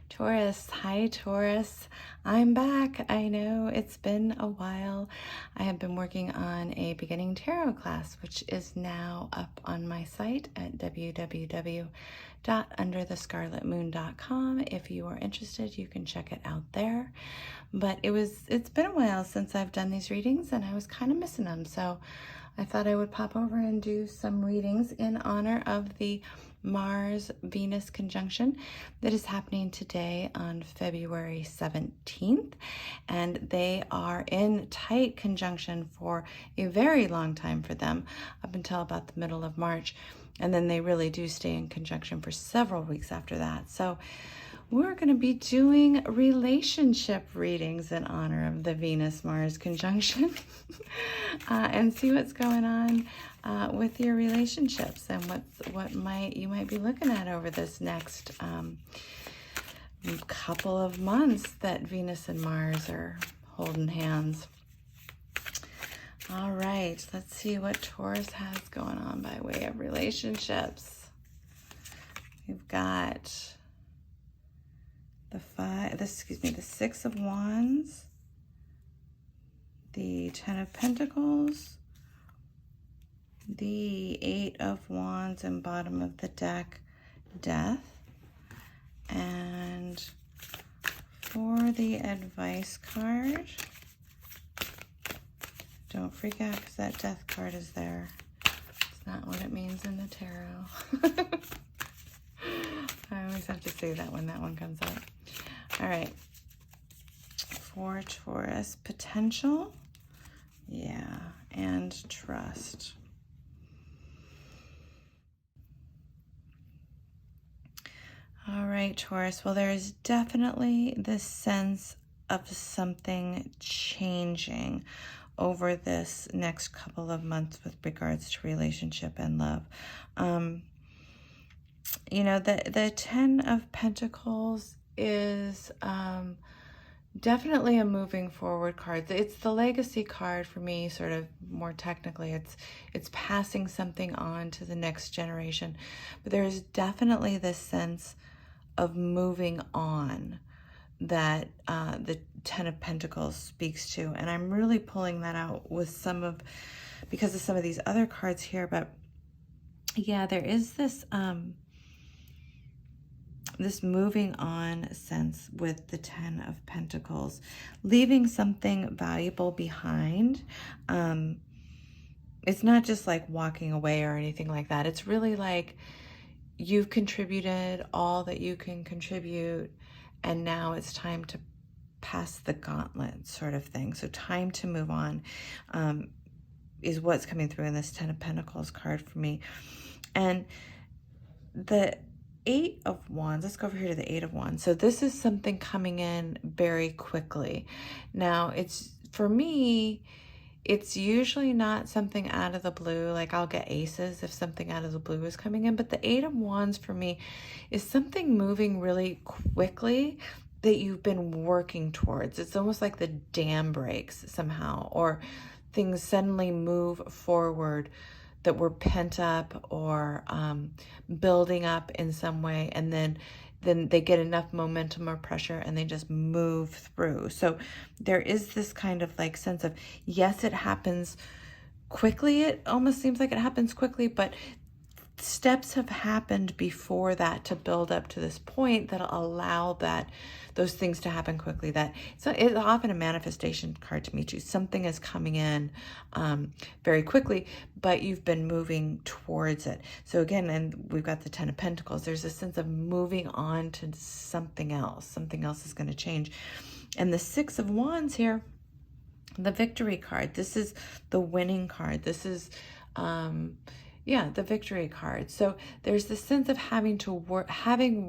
Taurus, hi Taurus. I'm back. I know it's been a while. I have been working on a beginning tarot class, which is now up on my site at www.underthescarletmoon.com. If you are interested, you can check it out there. But it's been a while since I've done these readings and I was kind of missing them. So I thought I would pop over and do some readings in honor of the Mars-Venus conjunction that is happening today on February 17th. And they are in tight conjunction for a very long time for them, up until about the middle of March. And then they really do stay in conjunction for several weeks after that. So we're going to be doing relationship readings in honor of the Venus-Mars conjunction and see what's going on with your relationships and what you might be looking at over this next couple of months that Venus and Mars are holding hands. All right, let's see what Taurus has going on by way of relationships. We've got the Six of Wands, the Ten of Pentacles, the Eight of Wands, and bottom of the deck, Death. And for the advice card, don't freak out because that Death card is there. It's not what it means in the tarot. I always have to say that when that one comes up. All right. For Taurus, potential, yeah, and trust. All right, Taurus. Well, there is definitely this sense of something changing over this next couple of months with regards to relationship and love. You know, the Ten of Pentacles is definitely a moving forward card. It's the legacy card for me, sort of more technically. It's passing something on to the next generation. But there's definitely this sense of moving on that the Ten of Pentacles speaks to. And I'm really pulling that out with because of some of these other cards here. But yeah, there is this this moving on sense with the Ten of Pentacles, leaving something valuable behind. It's not just like walking away or anything like that. It's really like you've contributed all that you can contribute, and now it's time to pass the gauntlet, sort of thing. So time to move on is what's coming through in this Ten of Pentacles card for me. And the Eight of Wands, let's go over here to the Eight of Wands. So this is something coming in very quickly. Now, for me, it's usually not something out of the blue. Like I'll get aces if something out of the blue is coming in. But the Eight of Wands for me is something moving really quickly that you've been working towards. It's almost like the dam breaks somehow, or things suddenly move forward that were pent up or building up in some way, and then they get enough momentum or pressure and they just move through. So there is this kind of like sense of, yes, it happens quickly. It almost seems like it happens quickly, but steps have happened before that to build up to this point that'll allow those things to happen quickly. So it's often a manifestation card to me too. Something is coming in very quickly, but you've been moving towards it. So again, and we've got the Ten of Pentacles. There's a sense of moving on to something else. Something else is going to change. And the Six of Wands here, the victory card. This is the winning card. This is the victory card. So there's this sense of having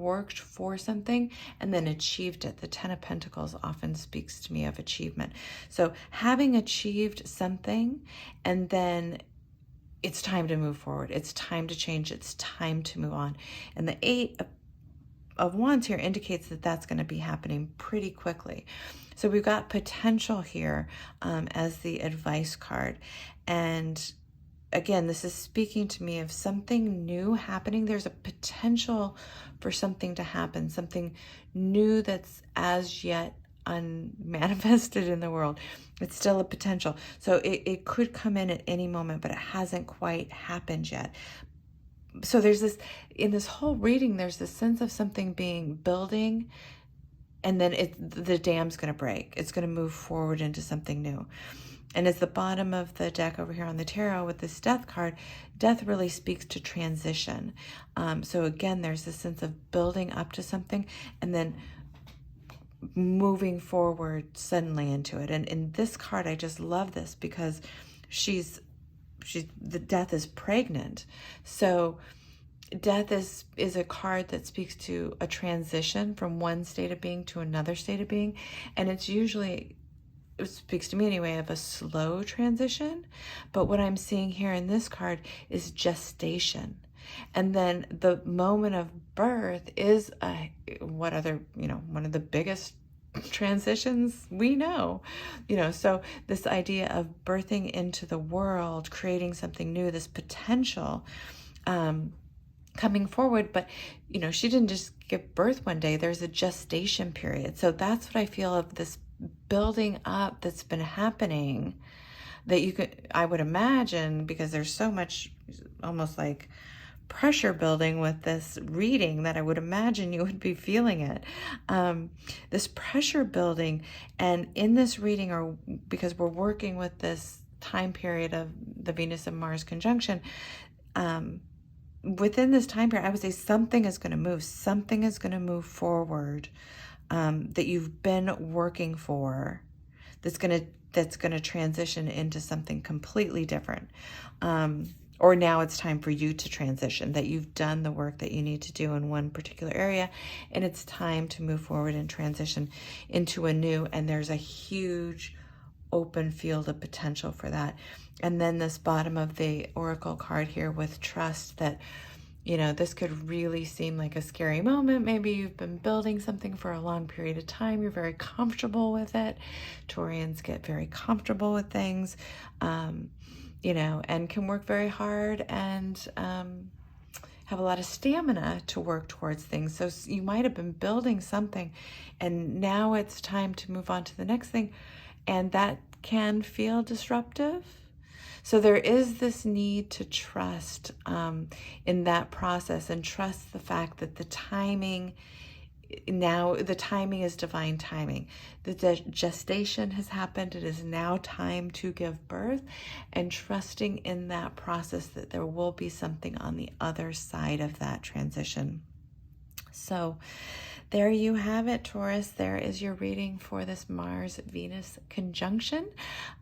worked for something and then achieved it. The Ten of Pentacles often speaks to me of achievement. So having achieved something, and then it's time to move forward. It's time to change. It's time to move on. And the Eight of Wands here indicates that that's going to be happening pretty quickly. So we've got potential here as the advice card. And again, this is speaking to me of something new happening. There's a potential for something to happen, something new that's as yet unmanifested in the world. It's still a potential. So it could come in at any moment, but it hasn't quite happened yet. So there's this, in this whole reading, there's this sense of something being building, and then the dam's going to break. It's going to move forward into something new. And as the bottom of the deck over here on the tarot with this death card, death really speaks to transition. So again, there's this sense of building up to something and then moving forward suddenly into it. And in this card, I just love this because the death is pregnant. So death is a card that speaks to a transition from one state of being to another state of being. And it's usually, it speaks to me anyway, of a slow transition. But what I'm seeing here in this card is gestation. And then the moment of birth is one of the biggest transitions we know, so this idea of birthing into the world, creating something new, this potential coming forward. But she didn't just give birth one day. There's a gestation period. So that's what I feel of this building up that's been happening, that I would imagine, because there's so much almost like pressure building with this reading, that I would imagine you would be feeling it. This pressure building. And in this reading, or because we're working with this time period of the Venus and Mars conjunction, within this time period, I would say something is going to move forward, that you've been working for, that's going to transition into something completely different. Or now it's time for you to transition, that you've done the work that you need to do in one particular area, and it's time to move forward and transition into a new, and there's a huge open field of potential for that. And then this bottom of the oracle card here with trust, that this could really seem like a scary moment. Maybe you've been building something for a long period of time. You're very comfortable with it. Taurians get very comfortable with things, and can work very hard and have a lot of stamina to work towards things. So you might have been building something, and now it's time to move on to the next thing, and that can feel disruptive. So there is this need to trust in that process, and trust the fact that the timing is divine timing. The gestation has happened. It is now time to give birth, and trusting in that process, that there will be something on the other side of that transition. So there you have it, Taurus. There is your reading for this Mars-Venus conjunction.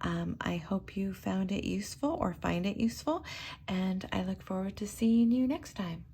I hope you found it useful or find it useful, and I look forward to seeing you next time.